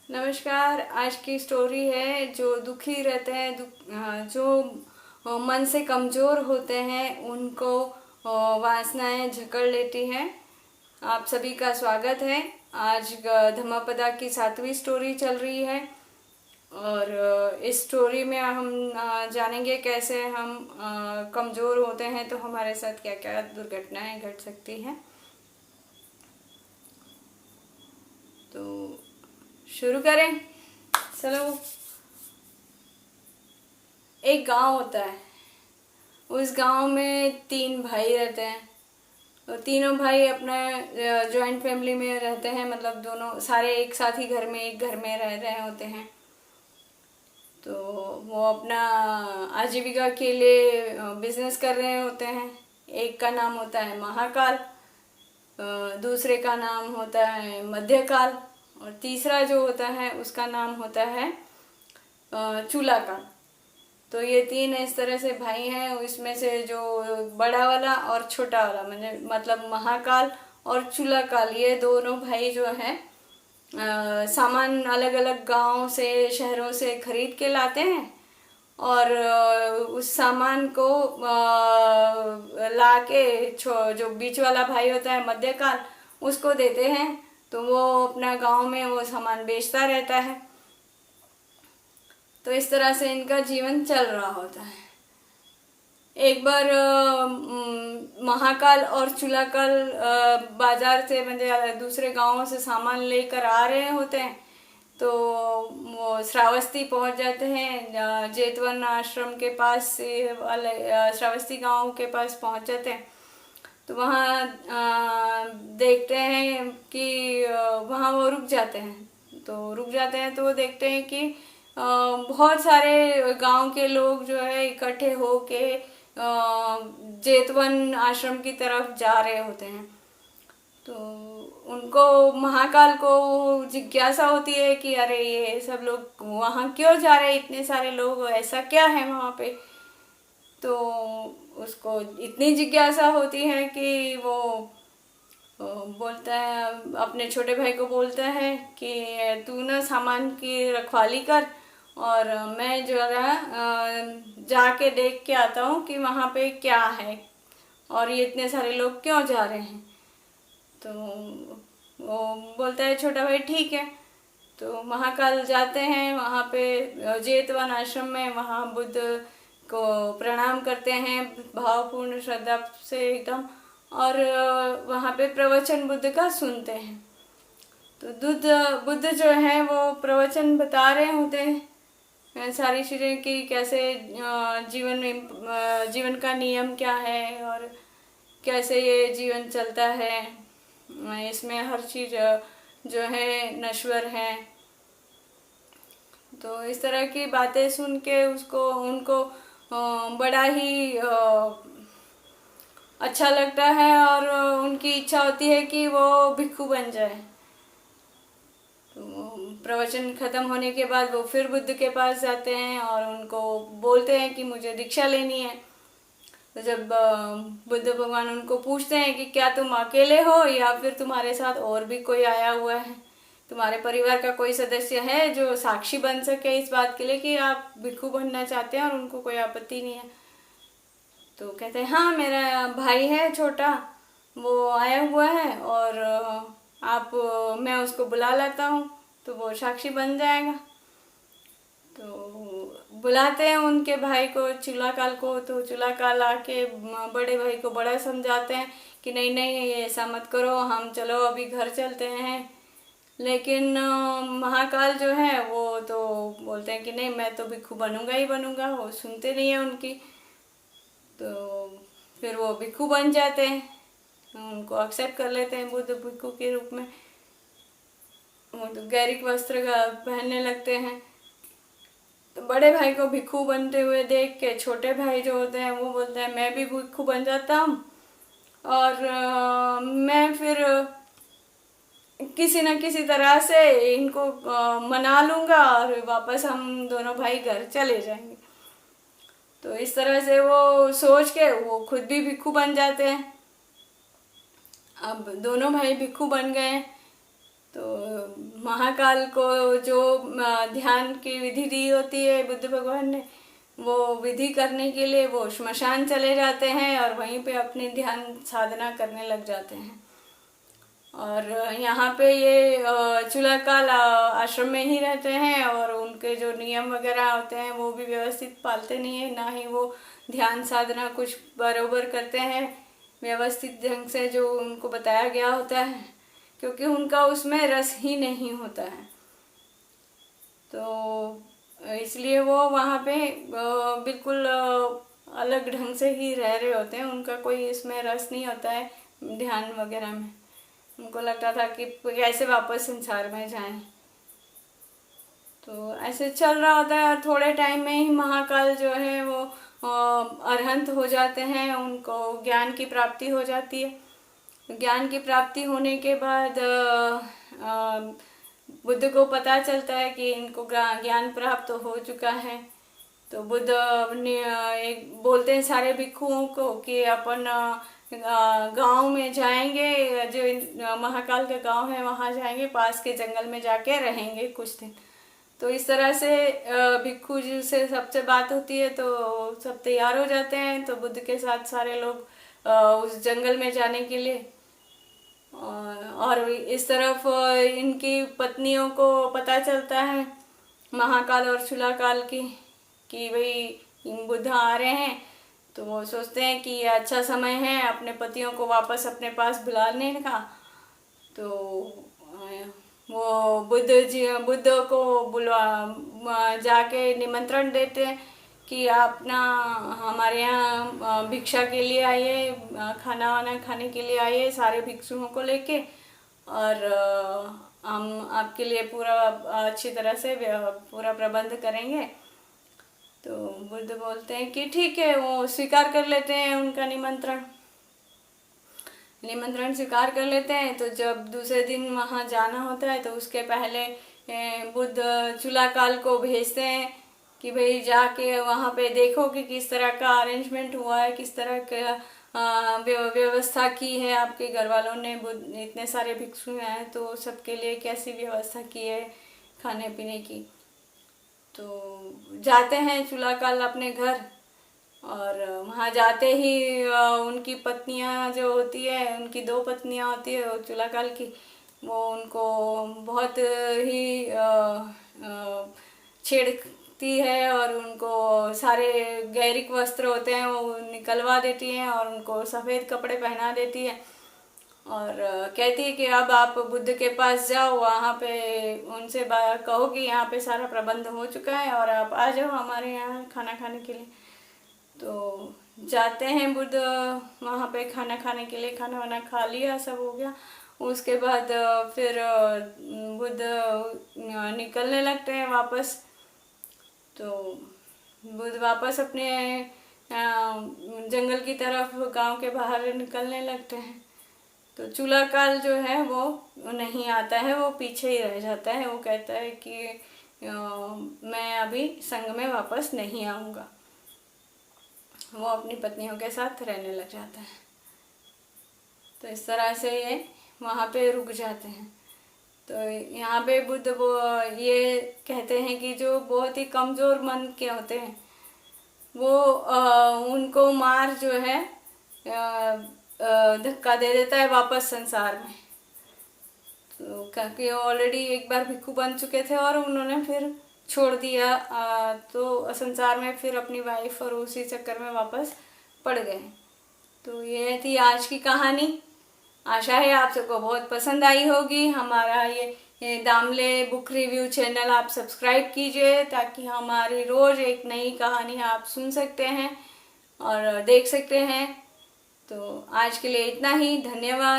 नमस्कार। आज की स्टोरी है जो दुखी रहते हैं, जो मन से कमज़ोर होते हैं उनको वासनाएं जकड़ लेती हैं। आप सभी का स्वागत है। आज धम्मपदा की 7वीं स्टोरी चल रही है और इस स्टोरी में हम जानेंगे कैसे हम कमज़ोर होते हैं तो हमारे साथ क्या क्या दुर्घटनाएं घट सकती हैं। तो शुरू करें। चलो। एक गांव होता है। उस गांव में 3 भाई रहते हैं। तो तीनों भाई अपना जॉइंट फैमिली में रहते हैं, मतलब दोनों सारे एक साथ ही एक घर में रह रहे होते हैं। तो वो अपना आजीविका के लिए बिजनेस कर रहे होते हैं। एक का नाम होता है महाकाल, दूसरे का नाम होता है मध्यकाल और तीसरा जो होता है उसका नाम होता है चूलाकाल। तो ये 3 इस तरह से भाई हैं। इसमें से जो बड़ा वाला और छोटा वाला मतलब महाकाल और चूलाकाल, ये दोनों भाई जो हैं सामान अलग अलग गांव से शहरों से खरीद के लाते हैं और उस सामान को ला के जो बीच वाला भाई होता है मध्यकाल, उसको देते हैं। तो वो अपना गांव में वो सामान बेचता रहता है। तो इस तरह से इनका जीवन चल रहा होता है। एक बार महाकाल और चूलाकाल बाजार से मतलब दूसरे गांवों से सामान लेकर आ रहे होते हैं। तो वो श्रावस्ती पहुंच जाते हैं, जेतवन आश्रम के पास से वाले श्रावस्ती गांव के पास पहुंच जाते हैं। तो वहाँ देखते हैं कि वहाँ वो रुक जाते हैं। तो वो देखते हैं कि बहुत सारे गांव के लोग जो है इकट्ठे होके जेतवन आश्रम की तरफ जा रहे होते हैं। तो उनको महाकाल को जिज्ञासा होती है कि अरे ये सब लोग वहाँ क्यों जा रहे हैं, इतने सारे लोग, ऐसा क्या है वहाँ पे। तो उसको इतनी जिज्ञासा होती है कि वो बोलता है, अपने छोटे भाई को बोलता है कि तू ना सामान की रखवाली कर और मैं जो है जाके देख के आता हूँ कि वहाँ पे क्या है और ये इतने सारे लोग क्यों जा रहे हैं। तो वो बोलता है छोटा भाई ठीक है। तो महाकाल जाते हैं वहाँ पे जेतवन आश्रम में, वहाँ बुद्ध को प्रणाम करते हैं भावपूर्ण श्रद्धा से एकदम, और वहाँ पे प्रवचन बुद्ध का सुनते हैं। तो बुद्ध जो है वो प्रवचन बता रहे होते हैं सारी चीज़ें कि कैसे जीवन का नियम क्या है और कैसे ये जीवन चलता है। इसमें हर चीज़ जो है नश्वर है। तो इस तरह की बातें सुन के उनको बड़ा ही अच्छा लगता है और उनकी इच्छा होती है कि वो भिक्षु बन जाए। तो प्रवचन खत्म होने के बाद वो फिर बुद्ध के पास जाते हैं और उनको बोलते हैं कि मुझे दीक्षा लेनी है। तो जब बुद्ध भगवान उनको पूछते हैं कि क्या तुम अकेले हो या फिर तुम्हारे साथ और भी कोई आया हुआ है, तुम्हारे परिवार का कोई सदस्य है जो साक्षी बन सके इस बात के लिए कि आप भिक्षु बनना चाहते हैं और उनको कोई आपत्ति नहीं है। तो कहते हैं हाँ, मेरा भाई है छोटा, वो आया हुआ है और मैं उसको बुला लाता हूँ तो वो साक्षी बन जाएगा। तो बुलाते हैं उनके भाई को, चूलाकाल को। तो चूलाकाल आके बड़े भाई को बड़ा समझाते हैं कि नहीं नहीं, ये ऐसा मत करो, हम चलो अभी घर चलते हैं। लेकिन महाकाल जो है वो तो बोलते हैं कि नहीं, मैं तो भिक्षु बनूंगा ही बनूंगा। वो सुनते नहीं है उनकी। तो फिर वो भिक्षु बन जाते हैं, उनको एक्सेप्ट कर लेते हैं बुद्ध भिक्षु के रूप में। वो तो गैरिक वस्त्र का पहनने लगते हैं। तो बड़े भाई को भिक्षु बनते हुए देख के छोटे भाई जो होते हैं वो बोलते हैं मैं भी भिक्षु बन जाता हूँ और मैं फिर किसी न किसी तरह से इनको मना लूँगा और वापस हम दोनों भाई घर चले जाएंगे। तो इस तरह से वो सोच के वो खुद भी भिक्षु बन जाते हैं। अब दोनों भाई भिक्षु बन गए। तो महाकाल को जो ध्यान की विधि दी होती है बुद्ध भगवान ने, वो विधि करने के लिए वो श्मशान चले जाते हैं और वहीं पे अपनी ध्यान साधना करने लग जाते हैं। और यहाँ पे ये चूलाकाल आश्रम में ही रहते हैं और उनके जो नियम वगैरह होते हैं वो भी व्यवस्थित पालते नहीं है, ना ही वो ध्यान साधना कुछ बरोबर करते हैं व्यवस्थित ढंग से जो उनको बताया गया होता है, क्योंकि उनका उसमें रस ही नहीं होता है। तो इसलिए वो वहाँ पे बिल्कुल अलग ढंग से ही रह रहे होते हैं, उनका कोई इसमें रस नहीं होता है ध्यान वगैरह में। उनको लगता था कि कैसे वापस संसार में जाएं। तो ऐसे चल रहा होता है और थोड़े टाइम में ही महाकाल जो है वो अरहंत हो जाते हैं, उनको ज्ञान की प्राप्ति हो जाती है। ज्ञान की प्राप्ति होने के बाद बुद्ध को पता चलता है कि इनको ज्ञान प्राप्त हो चुका है। तो बुद्ध एक बोलते हैं सारे भिक्षुओं को कि अपन गांव में जाएंगे, जो महाकाल का गांव है वहां जाएंगे, पास के जंगल में जाके रहेंगे कुछ दिन। तो इस तरह से भिक्षु जी से सबसे बात होती है, तो सब तैयार हो जाते हैं। तो बुद्ध के साथ सारे लोग उस जंगल में जाने के लिए, और इस तरफ इनकी पत्नियों को पता चलता है महाकाल और चूलाकाल की कि भाई बुद्ध आ रहे हैं। तो वो सोचते हैं कि ये अच्छा समय है अपने पतियों को वापस अपने पास बुलाने का। तो वो बुद्ध को बुलवा जाके निमंत्रण देते हैं कि आप ना हमारे यहाँ भिक्षा के लिए आइए, खाना वाना खाने के लिए आइए सारे भिक्षुओं को लेके, और हम आपके लिए पूरा अच्छी तरह से पूरा प्रबंध करेंगे। तो बुद्ध बोलते हैं कि ठीक है, वो स्वीकार कर लेते हैं उनका निमंत्रण स्वीकार कर लेते हैं। तो जब दूसरे दिन वहाँ जाना होता है तो उसके पहले बुद्ध चूलाकाल को भेजते हैं कि भाई जाके वहाँ पे देखो कि किस तरह का अरेंजमेंट हुआ है, किस तरह का व्यवस्था की है आपके घर वालों ने। इतने सारे भिक्षु हैं तो सबके लिए कैसी व्यवस्था की है खाने पीने की। तो जाते हैं चूलाकाल अपने घर, और वहाँ जाते ही उनकी पत्नियाँ जो होती है, उनकी 2 पत्नियाँ होती है वो चूलाकाल की, वो उनको बहुत ही छेड़ती है और उनको सारे गैरिक वस्त्र होते हैं वो निकलवा देती हैं और उनको सफ़ेद कपड़े पहना देती है, और कहती है कि अब आप बुद्ध के पास जाओ, वहाँ पे उनसे कहो कि यहाँ पे सारा प्रबंध हो चुका है और आप आ जाओ हमारे यहाँ खाना खाने के लिए। तो जाते हैं बुद्ध वहाँ पे खाना खाने के लिए, खाना वाना खा लिया, सब हो गया। उसके बाद फिर बुद्ध निकलने लगते हैं वापस। तो बुद्ध वापस अपने जंगल की तरफ गांव के बाहर निकलने लगते हैं। तो चूलाकाल जो है वो नहीं आता है, वो पीछे ही रह जाता है। वो कहता है कि मैं अभी संग में वापस नहीं आऊँगा। वो अपनी पत्नियों के साथ रहने लग जाता है। तो इस तरह से ये वहाँ पे रुक जाते हैं। तो यहाँ पे बुद्ध वो ये कहते हैं कि जो बहुत ही कमज़ोर मन के होते हैं वो उनको मार जो है धक्का दे देता है वापस संसार में। तो क्योंकि ऑलरेडी एक बार भिक्षु बन चुके थे और उन्होंने फिर छोड़ दिया, तो संसार में फिर अपनी वाइफ और उसी चक्कर में वापस पड़ गए। तो ये थी आज की कहानी। आशा है आप सबको बहुत पसंद आई होगी। हमारा ये दामले बुक रिव्यू चैनल आप सब्सक्राइब कीजिए ताकि हमारी रोज़ एक नई कहानी आप सुन सकते हैं और देख सकते हैं। तो आज के लिए इतना ही, धन्यवाद।